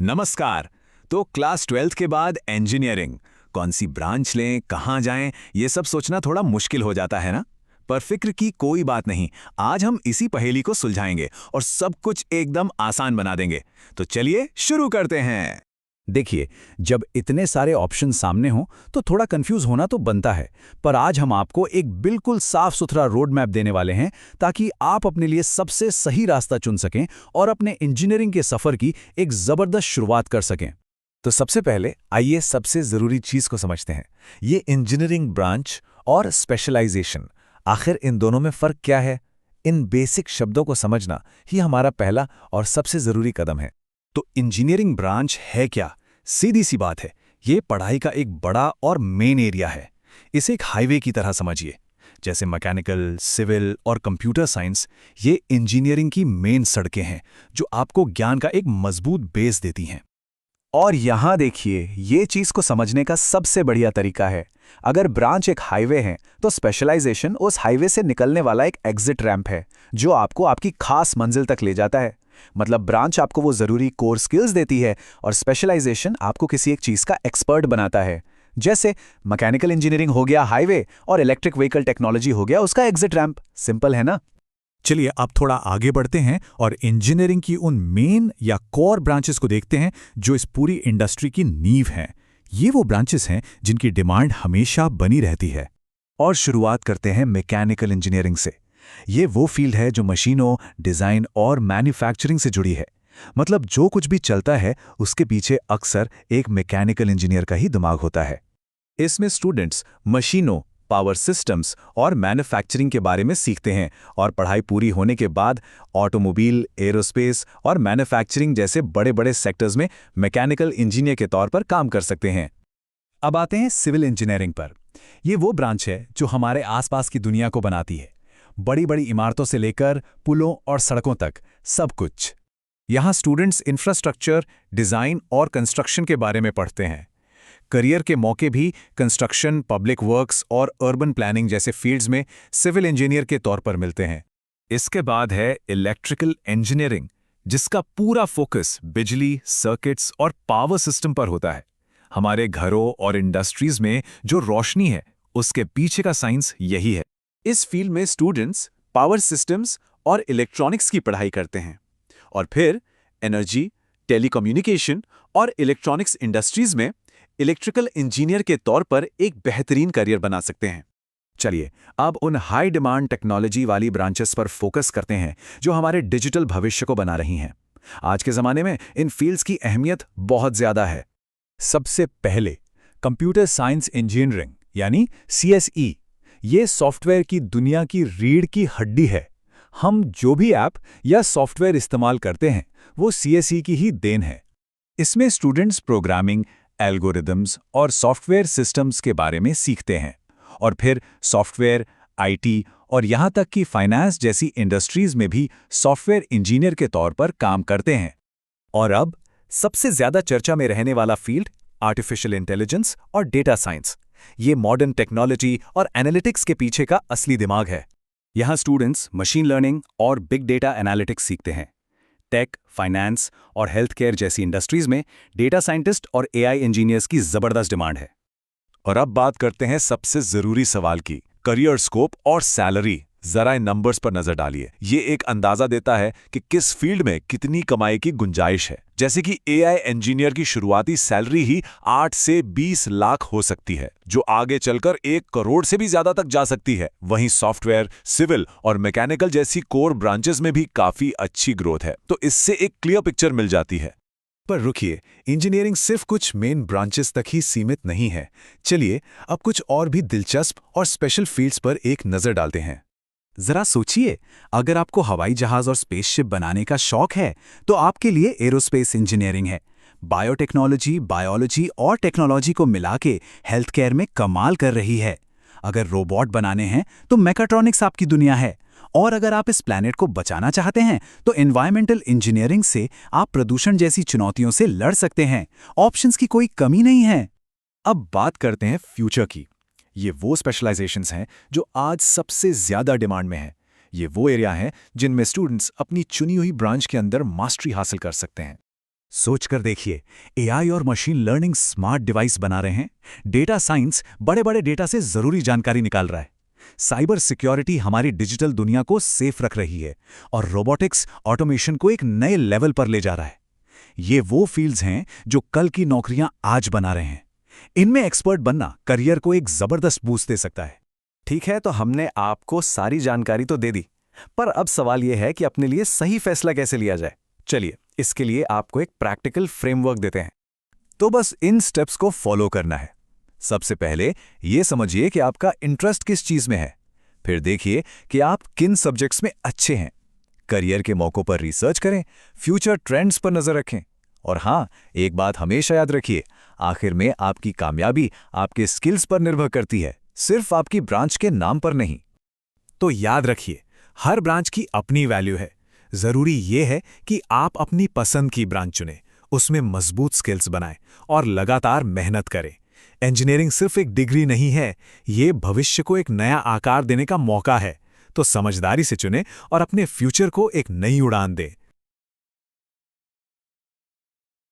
नमस्कार। तो class 12th के बाद इंजीनियरिंग कौन सी ब्रांच लें, कहाँ जाएं, ये सब सोचना थोड़ा मुश्किल हो जाता है ना। पर फिक्र की कोई बात नहीं। आज हम इसी पहेली को सुलझाएंगे और सब कुछ एकदम आसान बना देंगे। तो चलिए शुरू करते हैं। देखिए, जब इतने सारे ऑप्शन सामने हों तो थोड़ा कंफ्यूज होना तो बनता है। पर आज हम आपको एक बिल्कुल साफ सुथरा रोड मैप देने वाले हैं ताकि आप अपने लिए सबसे सही रास्ता चुन सकें और अपने इंजीनियरिंग के सफर की एक जबरदस्त शुरुआत कर सकें। तो सबसे पहले आइए सबसे जरूरी चीज को समझते हैं। ये इंजीनियरिंग ब्रांच और स्पेशलाइजेशन, आखिर इन दोनों में फर्क क्या है? इन बेसिक शब्दों को समझना ही हमारा पहला और सबसे जरूरी कदम है। तो इंजीनियरिंग ब्रांच है क्या? सीधी सी बात है, ये पढ़ाई का एक बड़ा और मेन एरिया है। इसे एक हाईवे की तरह समझिए। जैसे मैकेनिकल, सिविल और कंप्यूटर साइंस, ये इंजीनियरिंग की मेन सड़कें हैं जो आपको ज्ञान का एक मजबूत बेस देती हैं। और यहाँ देखिए, ये चीज़ को समझने का सबसे बढ़िया तरीका है। अगर ब्रांच एक हाईवे है तो स्पेशलाइजेशन उस हाईवे से निकलने वाला एक एग्जिट रैंप है जो आपको आपकी खास मंजिल तक ले जाता है। मतलब ब्रांच आपको वो ज़रूरी कोर स्किल्स देती है और स्पेशलाइजेशन आपको किसी एक चीज़ का एक्सपर्ट बनाता है। जैसे मैकेनिकल इंजीनियरिंग हो गया हाईवे और इलेक्ट्रिक व्हीकल टेक्नोलॉजी हो गया उसका एग्जिट रैंप। सिंपल है ना। चलिए अब थोड़ा आगे बढ़ते हैं और इंजीनियरिंग की उन मेन या कोर ब्रांचेस को देखते हैं जो इस पूरी इंडस्ट्री की नींव हैं। ये वो ब्रांचेस हैं जिनकी डिमांड हमेशा बनी रहती है। और शुरुआत करते हैं मैकेनिकल इंजीनियरिंग से। ये वो फील्ड है जो मशीनों, डिज़ाइन और मैन्युफैक्चरिंग से जुड़ी है। मतलब जो कुछ भी चलता है उसके पीछे अक्सर एक मैकेनिकल इंजीनियर का ही दिमाग होता है। इसमें स्टूडेंट्स मशीनों, पावर सिस्टम्स और मैन्युफैक्चरिंग के बारे में सीखते हैं और पढ़ाई पूरी होने के बाद ऑटोमोबाइल, एरोस्पेस और मैन्युफैक्चरिंग जैसे बड़े-बड़े सेक्टर्स में मैकेनिकल इंजीनियर के तौर पर काम कर सकते हैं। अब आते हैं सिविल इंजीनियरिंग पर। ये वो ब्रांच है जो हमारे आसपास की दुनिया को बनाती है। बड़ी-बड़ी इमारतों से लेकर पुलों और सड़कों तक सब कुछ। यहाँ स्टूडेंट्स इंफ्रास्ट्रक्चर, डिज़ाइन और कंस्ट्रक्शन के बारे में पढ़ते हैं। करियर के मौके भी कंस्ट्रक्शन, पब्लिक वर्क्स और अर्बन प्लानिंग जैसे फील्ड्स में सिविल इंजीनियर के तौर पर मिलते हैं। इसके बाद है इलेक्ट्रिकल इंजीनियरिंग, जिसका पूरा फोकस बिजली, सर्किट्स और पावर सिस्टम पर होता है। हमारे घरों और इंडस्ट्रीज में जो रोशनी है उसके पीछे का साइंस यही है। इस फील्ड में स्टूडेंट्स पावर सिस्टम्स और इलेक्ट्रॉनिक्स की पढ़ाई करते हैं और फिर एनर्जी, टेलीकम्युनिकेशन और इलेक्ट्रॉनिक्स इंडस्ट्रीज में इलेक्ट्रिकल इंजीनियर के तौर पर एक बेहतरीन करियर बना सकते हैं। चलिए अब उन हाई डिमांड टेक्नोलॉजी वाली ब्रांचेस पर फोकस करते हैं जो हमारे डिजिटल भविष्य को बना रही हैं। आज के ज़माने में इन फील्ड्स की अहमियत बहुत ज़्यादा है। सबसे पहले कंप्यूटर साइंस इंजीनियरिंग यानी CSE। ये सॉफ्टवेयर की दुनिया की रीढ़ की हड्डी है। हम जो भी ऐप या सॉफ्टवेयर इस्तेमाल करते हैं वो CSE की ही देन है। इसमें स्टूडेंट्स प्रोग्रामिंग, एल्गोरिदम्स और सॉफ्टवेयर सिस्टम्स के बारे में सीखते हैं और फिर सॉफ्टवेयर, IT और यहाँ तक कि फाइनेंस जैसी इंडस्ट्रीज में भी सॉफ्टवेयर इंजीनियर के तौर पर काम करते हैं। और अब सबसे ज़्यादा चर्चा में रहने वाला फील्ड आर्टिफिशियल इंटेलिजेंस और डेटा साइंस। ये मॉडर्न टेक्नोलॉजी और एनालिटिक्स के पीछे का असली दिमाग है। यहाँ स्टूडेंट्स मशीन लर्निंग और बिग डेटा एनालिटिक्स सीखते हैं। टेक, फाइनेंस और हेल्थ केयर जैसी इंडस्ट्रीज में डेटा साइंटिस्ट और AI इंजीनियर्स की जबरदस्त डिमांड है। और अब बात करते हैं सबसे जरूरी सवाल की, करियर स्कोप और सैलरी। जरा इन नंबर्स पर नजर डालिए। ये एक अंदाजा देता है कि किस फील्ड में कितनी कमाई की गुंजाइश है। जैसे कि AI इंजीनियर की शुरुआती सैलरी ही 8 से 20 लाख हो सकती है, जो आगे चलकर 1 करोड़ से भी ज्यादा तक जा सकती है। वहीं सॉफ्टवेयर, सिविल और मैकेनिकल जैसी कोर ब्रांचेस में भी काफी अच्छी ग्रोथ है। तो इससे एक क्लियर पिक्चर मिल जाती है। पर रुकिए, इंजीनियरिंग सिर्फ कुछ मेन ब्रांचेस तक ही सीमित नहीं है। चलिए अब कुछ और भी दिलचस्प और स्पेशल फील्ड्स पर एक नजर डालते हैं। जरा सोचिए, अगर आपको हवाई जहाज और स्पेसशिप बनाने का शौक है तो आपके लिए एरोस्पेस इंजीनियरिंग है। बायोटेक्नोलॉजी, बायोलॉजी और टेक्नोलॉजी को मिला के हेल्थ केयर में कमाल कर रही है। अगर रोबोट बनाने हैं तो मैकाट्रॉनिक्स आपकी दुनिया है। और अगर आप इस प्लैनेट को बचाना चाहते हैं तो एनवायरमेंटल इंजीनियरिंग से आप प्रदूषण जैसी चुनौतियों से लड़ सकते हैं। ऑप्शंस की कोई कमी नहीं है। अब बात करते हैं फ्यूचर की। ये वो स्पेशलाइजेशंस हैं जो आज सबसे ज़्यादा डिमांड में हैं। ये वो एरिया हैं जिनमें स्टूडेंट्स अपनी चुनी हुई ब्रांच के अंदर मास्टरी हासिल कर सकते हैं। सोच कर देखिए, एआई और मशीन लर्निंग स्मार्ट डिवाइस बना रहे हैं, डेटा साइंस बड़े बड़े डेटा से जरूरी जानकारी निकाल रहा है, साइबर सिक्योरिटी हमारी डिजिटल दुनिया को सेफ रख रही है, और रोबोटिक्स ऑटोमेशन को एक नए लेवल पर ले जा रहा है। ये वो फील्ड्स हैं जो कल की नौकरियां आज बना रहे हैं। इनमें एक्सपर्ट बनना करियर को एक जबरदस्त बूस्ट दे सकता है। ठीक है, तो हमने आपको सारी जानकारी तो दे दी, पर अब सवाल यह है कि अपने लिए सही फैसला कैसे लिया जाए। चलिए, इसके लिए आपको एक प्रैक्टिकल फ्रेमवर्क देते हैं। तो बस इन स्टेप्स को फॉलो करना है। सबसे पहले ये समझिए कि आपका इंटरेस्ट किस चीज में है। फिर देखिए कि आप किन सब्जेक्ट्स में अच्छे हैं। करियर के मौकों पर रिसर्च करें, फ्यूचर ट्रेंड्स पर नजर रखें। और हाँ, एक बात हमेशा याद रखिए, आखिर में आपकी कामयाबी आपके स्किल्स पर निर्भर करती है, सिर्फ आपकी ब्रांच के नाम पर नहीं। तो याद रखिए, हर ब्रांच की अपनी वैल्यू है। जरूरी यह है कि आप अपनी पसंद की ब्रांच चुनें, उसमें मजबूत स्किल्स बनाएं और लगातार मेहनत करें। इंजीनियरिंग सिर्फ एक डिग्री नहीं है, ये भविष्य को एक नया आकार देने का मौका है। तो समझदारी से चुनें और अपने फ्यूचर को एक नई उड़ान दें।